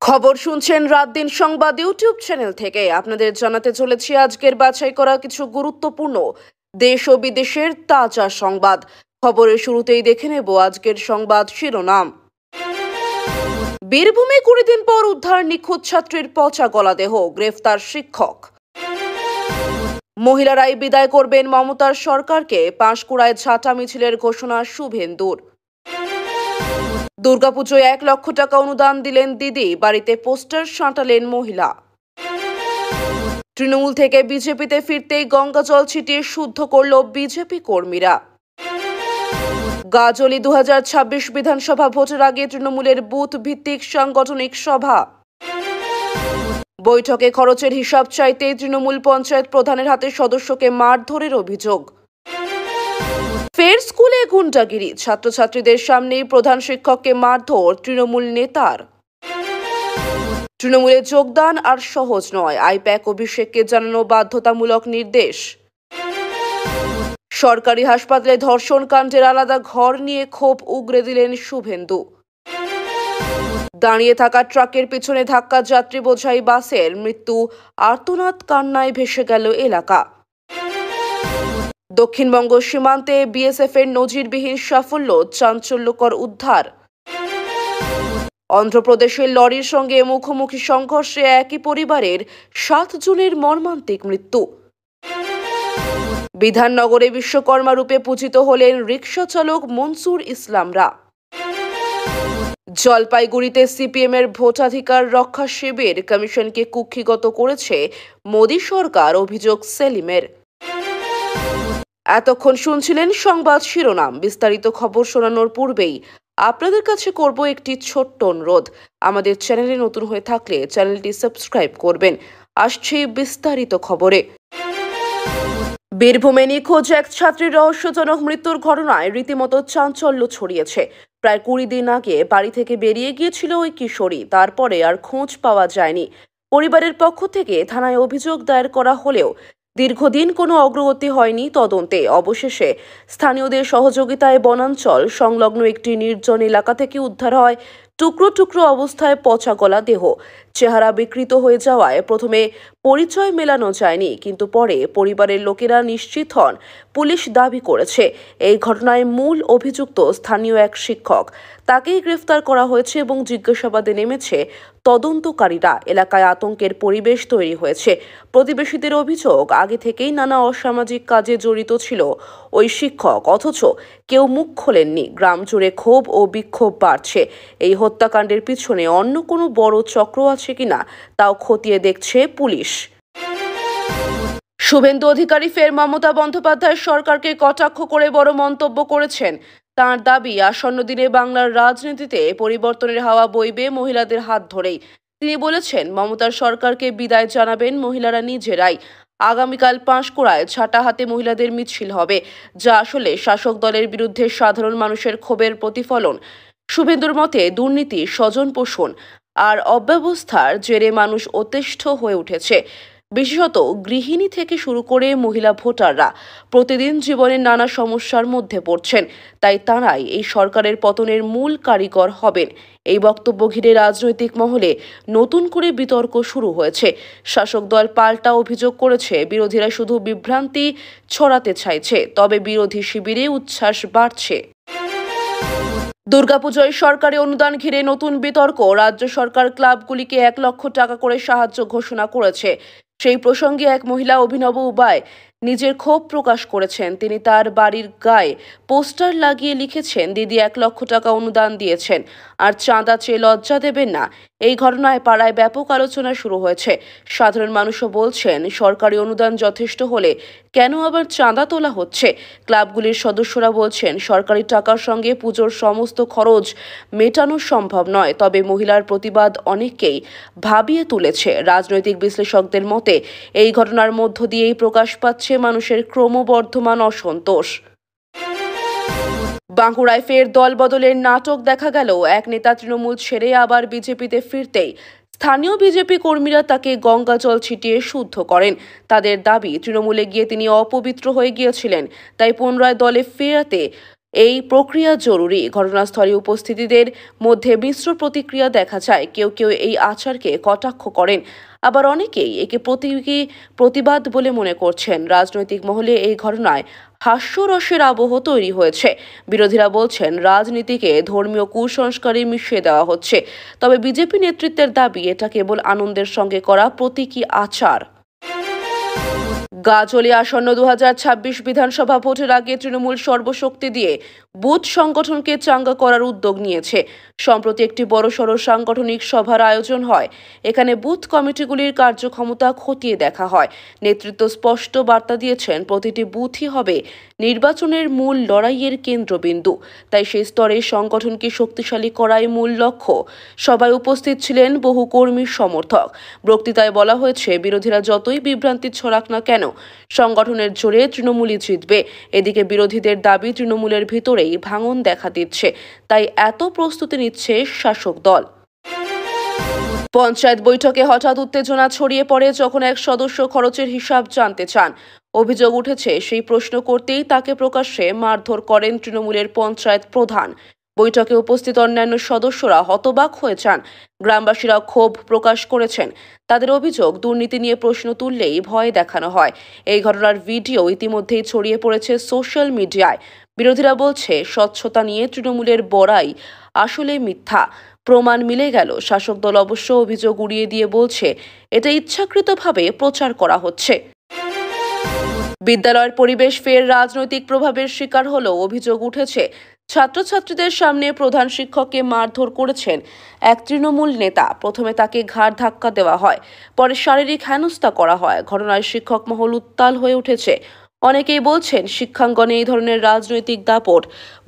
খবর শুনছেন রাত দিন সংবাদ ইউটিউব চ্যানেল থেকে। আপনাদের জানাতে চলেছি আজকের বাছাই করা কিছু গুরুত্বপূর্ণ দেশ ও বিদেশের তাজা সংবাদ। খবরের শুরুতেই দেখে নেব আজকের সংবাদ শিরোনাম। বীরভূমে 20 দিন পর উদ্ধার নিখোঁজ ছাত্রীর পচা গলা দেহ, গ্রেফতার শিক্ষক। মহিলারাই বিদায় করবেন মমতার সরকারকে, পাঁশকুড়ায় ঝাঁটা মিছিলের ঘোষণা শুভেন্দুর। দুর্গাপুজোয় 1 লক্ষ টাকা অনুদান দিলেন দিদি, বাড়িতে পোস্টার সাঁটালেন মহিলা। তৃণমূল থেকে বিজেপিতে ফিরতেই গঙ্গা জল ছিটিয়ে শুদ্ধ করল বিজেপি কর্মীরা। গাজলি 2026 বিধানসভা ভোটের আগে তৃণমূলের বুথ ভিত্তিক সাংগঠনিক সভা। বৈঠকে খরচের হিসাব চাইতেই তৃণমূল পঞ্চায়েত প্রধানের হাতে সদস্যকে মারধরের অভিযোগ। ফের স্কুলে গুন্ডাগিরি, ছাত্রছাত্রীদের সামনেই প্রধান শিক্ষককে মারধর তৃণমূল নেতার। তৃণমূলে যোগদান আর সহজ নয়, আইপ্যাক অভিষেককে জানানো বাধ্যতামূলক নির্দেশ। সরকারি হাসপাতালে ধর্ষণ কাণ্ডের আলাদা ঘর নিয়ে ক্ষোভ উগরে দিলেন শুভেন্দু। দাঁড়িয়ে থাকা ট্রাকের পিছনে ধাক্কা যাত্রী বোঝাই বাসের, মৃত্যু, আর্তনাদ কান্নায় ভেসে গেল এলাকা। দক্ষিণবঙ্গ সীমান্তে বিএসএফ এর নজিরবিহীন সাফল্য, চাঞ্চল্যকর উদ্ধার। অন্ধ্রপ্রদেশের লরির সঙ্গে মুখোমুখি সংঘর্ষে একই পরিবারের 7 জনের মর্মান্তিক মৃত্যু। বিধাননগরে বিশ্বকর্মা রূপে পূজিত হলেন রিকশা চালক মনসুর ইসলামরা। জলপাইগুড়িতে সিপিএম এর ভোটাধিকার রক্ষা শিবির, কমিশনকে কুক্ষিগত করেছে মোদী সরকার, অভিযোগ সেলিমের। এতক্ষণ শুনছিলেন সংবাদ শিরোনাম। বিস্তারিত খবর শোনানোর পূর্বেই আপনাদের কাছে করব একটি ছোট্ট অনুরোধ। আমাদের চ্যানেলে নতুন হয়ে থাকলে চ্যানেলটি সাবস্ক্রাইব করবেন। আসছে বিস্তারিত খবরে। বীরভূমে নিখোঁজ এক ছাত্রীর রহস্যজনক মৃত্যুর ঘটনায় রীতিমতো চাঞ্চল্য ছড়িয়েছে। প্রায় 20 দিন আগে বাড়ি থেকে বেরিয়ে গিয়েছিল ওই কিশোরী, তারপরে আর খোঁজ পাওয়া যায়নি। পরিবারের পক্ষ থেকে থানায় অভিযোগ দায়ের করা হলেও দীর্ঘদিন কোনো অগ্রগতি হয়নি তদন্তে। অবশেষে স্থানীয়দের সহযোগিতায় বনাঞ্চল সংলগ্ন একটি নির্জন এলাকা থেকে উদ্ধার হয় টুকরো টুকরো অবস্থায় পচা গলা দেহ। চেহারা বিকৃত হয়ে যাওয়ায় প্রথমে পরিচয় মেলানো যায়নি, কিন্তু পরে পরিবারের লোকেরা নিশ্চিত হন। পুলিশ দাবি করেছে এই ঘটনায় মূল অভিযুক্ত স্থানীয় এক শিক্ষক। তাকেই গ্রেফতার করা হয়েছে এবং জিজ্ঞাসাবাদে নেমেছে তদন্তকারীরা। এলাকায় আতঙ্কের পরিবেশ তৈরি হয়েছে। প্রতিবেশীদের অভিযোগ, আগে থেকেই নানা অসামাজিক কাজে জড়িত ছিল ওই শিক্ষক, অথচ কেউ মুখ খোলেননি। গ্রাম জুড়ে ক্ষোভ ও বিক্ষোভ বাড়ছে। এই হত্যাকাণ্ডের পিছনে অন্য কোনো বড় চক্র আছে কিনা তাও খতিয়ে দেখছে পুলিশ। শুভেন্দু অধিকারী ফের মমতা বন্দ্যোপাধ্যায় সরকারকে কটাক্ষ করে বড় মন্তব্য করেছেন। তাঁর দাবি, আসন্ন দিনে বাংলার রাজনীতিতে পরিবর্তনের হাওয়া বইবে মহিলাদের হাত ধরেই। তিনি বলেছেন, মমতার সরকারকে বিদায় জানাবেন মহিলারা নিজেরাই। আগামীকাল পাঁশকুড়ায় ঝাঁটা হাতে মহিলাদের মিছিল হবে, যা আসলে শাসক দলের বিরুদ্ধে সাধারণ মানুষের ক্ষোভের প্রতিফলন। শুভেন্দুর মতে, দুর্নীতি, স্বজনপোষণ আর অব্যবস্থার জেরে মানুষ অতিষ্ঠ হয়ে উঠেছে। বিশেষত গৃহিণী থেকে শুরু করে মহিলা ভোটাররা প্রতিদিন জীবনের নানা সমস্যার মধ্যে পড়ছেন। তাই তাঁরাই এই সরকারের পতনের মূল কারিগর হবেন। এই বক্তব্য ঘিরে রাজনৈতিক মহলে নতুন করে বিতর্ক শুরু হয়েছে। শাসক দল পাল্টা অভিযোগ করেছে, বিরোধীরা শুধু বিভ্রান্তি ছড়াতে চাইছে। তবে বিরোধী শিবিরে উচ্ছ্বাস বাড়ছে। দুর্গাপুজোয় সরকারি অনুদান ঘিরে নতুন বিতর্ক। রাজ্য সরকার ক্লাবগুলিকে 1 লক্ষ টাকা করে সাহায্য ঘোষণা করেছে। সেই প্রসঙ্গে এক মহিলা অভিনব উপায়ে নিজের ক্ষোভ প্রকাশ করেছেন। তিনি তার বাড়ির গায়ে পোস্টার লাগিয়ে লিখেছেন, দিদি 1 লক্ষ টাকা অনুদান দিয়েছেন, আর চাঁদা চেয়ে লজ্জা দেবেন না। এই ঘটনায় পাড়ায় ব্যাপক আলোচনা শুরু হয়েছে। সাধারণ মানুষও বলছেন, সরকারি অনুদান যথেষ্ট হলে কেন আবার চাঁদা তোলা হচ্ছে? ক্লাবগুলির সদস্যরা বলছেন, সরকারি টাকার সঙ্গে পুজোর সমস্ত খরচ মেটানো সম্ভব নয়। তবে মহিলার প্রতিবাদ অনেককেই ভাবিয়ে তুলেছে। রাজনৈতিক বিশ্লেষকদের মতে, এই ঘটনার মধ্য দিয়েই প্রকাশ পাচ্ছে মানুষের ক্রমবর্ধমান অসন্তোষ। বাঁকুড়ায় ফের দল বদলের নাটক দেখা গেল। এক নেতা তৃণমূল ছেড়ে আবার বিজেপিতে ফিরতেই স্থানীয় বিজেপি কর্মীরা তাকে গঙ্গা জল ছিটিয়ে শুদ্ধ করেন। তাদের দাবি, তৃণমূলে গিয়ে তিনি অপবিত্র হয়ে গিয়েছিলেন, তাই পুনরায় দলে ফেরাতে এই প্রক্রিয়া জরুরি। ঘটনাস্থলে উপস্থিতিদের মধ্যে মিশ্র প্রতিক্রিয়া দেখা যায়। কেউ কেউ এই আচারকে কটাক্ষ করেন, আবার অনেকেই একে প্রতিবাদ বলে মনে করছেন। রাজনৈতিক মহলে এই ঘটনায় হাস্যরসের আবহ তৈরি হয়েছে। বিরোধীরা বলছেন রাজনীতিকে ধর্মীয় কুসংস্কারে মিশিয়ে দেওয়া হচ্ছে। তবে বিজেপি নেতৃত্বের দাবি এটা কেবল আনন্দের সঙ্গে করা প্রতীকী আচার। গাজলে আসন্ন 2026 বিধানসভা ভোটের আগে তৃণমূল সর্বশক্তি দিয়ে বুথ সংগঠনকে চাঙ্গা করার উদ্যোগ নিয়েছে। সম্প্রতি একটি বড়সড় সাংগঠনিক সভার আয়োজন হয়। এখানে বুথ কমিটিগুলির কার্যক্ষমতা খতিয়ে দেখা হয়। নেতৃত্ব স্পষ্ট বার্তা দিয়েছেন, প্রতিটি বুথই হবে নির্বাচনের মূল লড়াইয়ের কেন্দ্রবিন্দু। তাই সেই স্তরে সংগঠনকে শক্তিশালী করাই মূল লক্ষ্য। সভায় উপস্থিত ছিলেন বহু কর্মী সমর্থক। বক্তৃতায় বলা হয়েছে, বিরোধীরা যতই বিভ্রান্তি ছড়াক না কেন, সংগঠনের জোরে তৃণমূলই জিতবে। এদিকে বিরোধীদের দাবি তৃণমূলের ভিতরেই ভাঙন দেখা দিচ্ছে, তাই এত প্রস্তুতি নিচ্ছে শাসক দল। পঞ্চায়েত বৈঠকে হঠাৎ উত্তেজনা ছড়িয়ে পড়ে যখন এক সদস্য খরচের হিসাব জানতে চান। অভিযোগ উঠেছে, সেই প্রশ্ন করতেই তাকে প্রকাশ্যে মারধর করেন তৃণমূলের পঞ্চায়েত প্রধান। বৈঠকে উপস্থিত অন্যান্য সদস্যরা হতবাক হয়ে যান। গ্রামবাসীরা ক্ষোভ প্রকাশ করেছেন। তাদের অভিযোগ, দুর্নীতি নিয়ে প্রশ্ন তুললেই ভয় দেখানো হয়। এই ঘটনার ভিডিও ইতিমধ্যেই ছড়িয়ে পড়েছে সোশ্যাল মিডিয়ায়। বিরোধীরা বলছে, স্বচ্ছতা নিয়ে তৃণমূলের বড়াই আসলে মিথ্যা। প্রমাণ মিলে গেল। শাসক দল অবশ্য অভিযোগ উড়িয়ে দিয়ে বলছে, এটা ইচ্ছাকৃতভাবে প্রচার করা হচ্ছে। বিদ্যালয়ের পরিবেশ ফের রাজনৈতিক প্রভাবের শিকার হলো। অভিযোগ উঠেছে, ছাত্রছাত্রীদের সামনে প্রধান শিক্ষককে মারধর করেছেন এক তৃণমূল নেতা। প্রথমে তাকে ঘাড় ধাক্কা দেওয়া হয়, পরে শারীরিক হেনস্থা করা হয়। ঘটনায় শিক্ষক মহল উত্তাল হয়ে উঠেছে। অনেকেই বলছেন, শিক্ষাঙ্গনে এই ধরনের রাজনৈতিক দাপট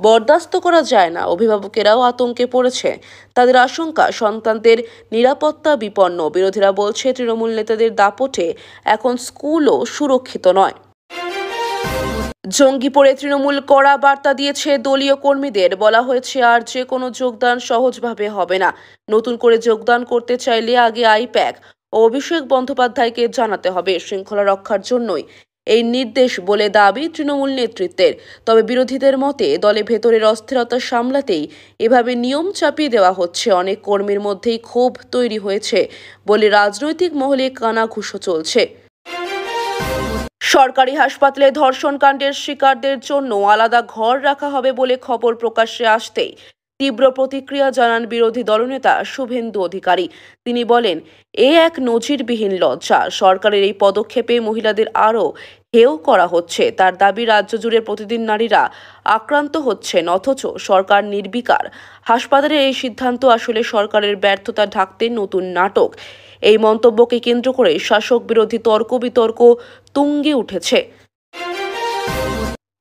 বরদাস্ত করা যায় না। অভিভাবকেরাও আতঙ্কে পড়েছে। তাদের আশঙ্কা, সন্তানদের নিরাপত্তা বিপন্ন। বিরোধীরা বলছে, তৃণমূল নেতাদের দাপটে এখন স্কুলও সুরক্ষিত নয়। জঙ্গিপুরে তৃণমূল কড়া বার্তা দিয়েছে দলীয় কর্মীদের। বলা হয়েছে, আর যে কোনো যোগদান সহজভাবে হবে না। নতুন করে যোগদান করতে চাইলে আগে আইপ্যাক ও অভিষেক বন্দ্যোপাধ্যায়কে জানাতে হবে। শৃঙ্খলা রক্ষার জন্যই এই নির্দেশ বলে দাবি তৃণমূল নেতৃত্বের। তবে বিরোধীদের মতে, দলে ভেতরের অস্থিরতা সামলাতেই এভাবে নিয়ম চাপিয়ে দেওয়া হচ্ছে। অনেক কর্মীর মধ্যেই ক্ষোভ তৈরি হয়েছে বলে রাজনৈতিক মহলে কানাঘুষো চলছে। সরকারি হাসপাতালে ধর্ষণ কাণ্ডের শিকারদের জন্য আলাদা ঘর রাখা হবে বলে খবর প্রকাশ্যে আসতেই তীব্র প্রতিক্রিয়া জানান বিরোধী দলনেতা শুভেন্দু অধিকারী। তিনি বলেন, এ এক নজিরবিহীন লজ্জা। সরকারের এই পদক্ষেপে মহিলাদের আরও হেয় করা হচ্ছে। তার দাবি, রাজ্য জুড়ে প্রতিদিন নারীরা আক্রান্ত হচ্ছেন, অথচ সরকার নির্বিকার। হাসপাতালের এই সিদ্ধান্ত আসলে সরকারের ব্যর্থতা ঢাকতে নতুন নাটক। এই মন্তব্যকে কেন্দ্র করে শাসক বিরোধী তর্ক বিতর্ক তুঙ্গে উঠেছে।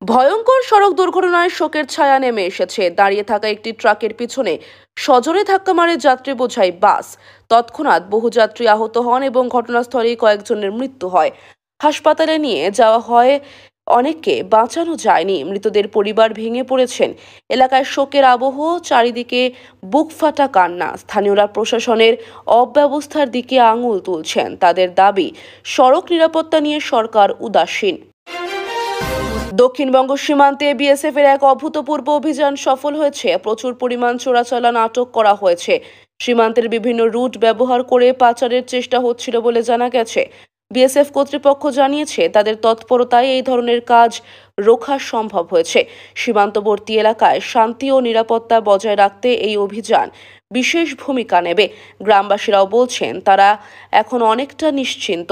ভয়ঙ্কর সড়ক দুর্ঘটনায় শোকের ছায়া নেমে এসেছে। দাঁড়িয়ে থাকা একটি ট্রাকের পিছনে সজোরে ধাক্কা মারে যাত্রী বোঝাই বাস। তৎক্ষণাৎ বহু যাত্রী আহত হন এবং ঘটনাস্থলেই কয়েকজনের মৃত্যু হয়। হাসপাতালে নিয়ে যাওয়া হয়, অনেককে বাঁচানো যায়নি। মৃতদের পরিবার ভেঙে পড়েছেন। এলাকায় শোকের আবহ, চারিদিকে বুকফাটা কান্না। স্থানীয়রা প্রশাসনের অব্যবস্থার দিকে আঙুল তুলছেন। তাদের দাবি, সড়ক নিরাপত্তা নিয়ে সরকার উদাসীন। দক্ষিণবঙ্গ সীমান্তে বিএসএফ এর এক অভূতপূর্ব অভিযান সফল হয়েছে। প্রচুর পরিমাণ চোরাচালান আটক করা হয়েছে। সীমান্তের বিভিন্ন রুট ব্যবহার করে পাচারের চেষ্টা হচ্ছিল বলে জানা গেছে। বিএসএফ কর্তৃপক্ষ জানিয়েছে, তাদের তৎপরতায় এই ধরনের কাজ রোখা সম্ভব হয়েছে। সীমান্তবর্তী এলাকায় শান্তি ও নিরাপত্তা বজায় রাখতে এই অভিযান বিশেষ ভূমিকা নেবে। গ্রামবাসীরাও বলছেন, তারা এখন অনেকটা নিশ্চিন্ত।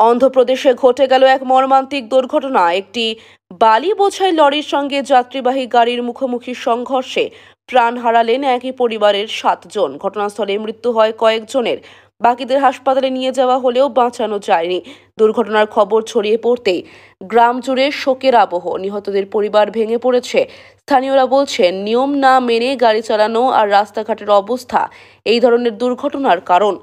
অন্ধ্রপ্রদেশে ঘটে গেল এক মর্মান্তিক দুর্ঘটনা। একটি বালি বোঝাই লরির সঙ্গে যাত্রীবাহী গাড়ির মুখোমুখি সংঘর্ষে প্রাণ হারালেন একই পরিবারের 7 জন। ঘটনাস্থলে মৃত্যু হয় কয়েকজনের। বাকিদের হাসপাতালে নিয়ে যাওয়া হলেও বাঁচানো যায়নি। দুর্ঘটনার খবর ছড়িয়ে পড়তেই গ্রাম জুড়ে শোকের আবহ। নিহতদের পরিবার ভেঙে পড়েছে। স্থানীয়রা বলছেন, নিয়ম না মেনে গাড়ি চালানো আর রাস্তাঘাটের অবস্থা এই ধরনের দুর্ঘটনার কারণ।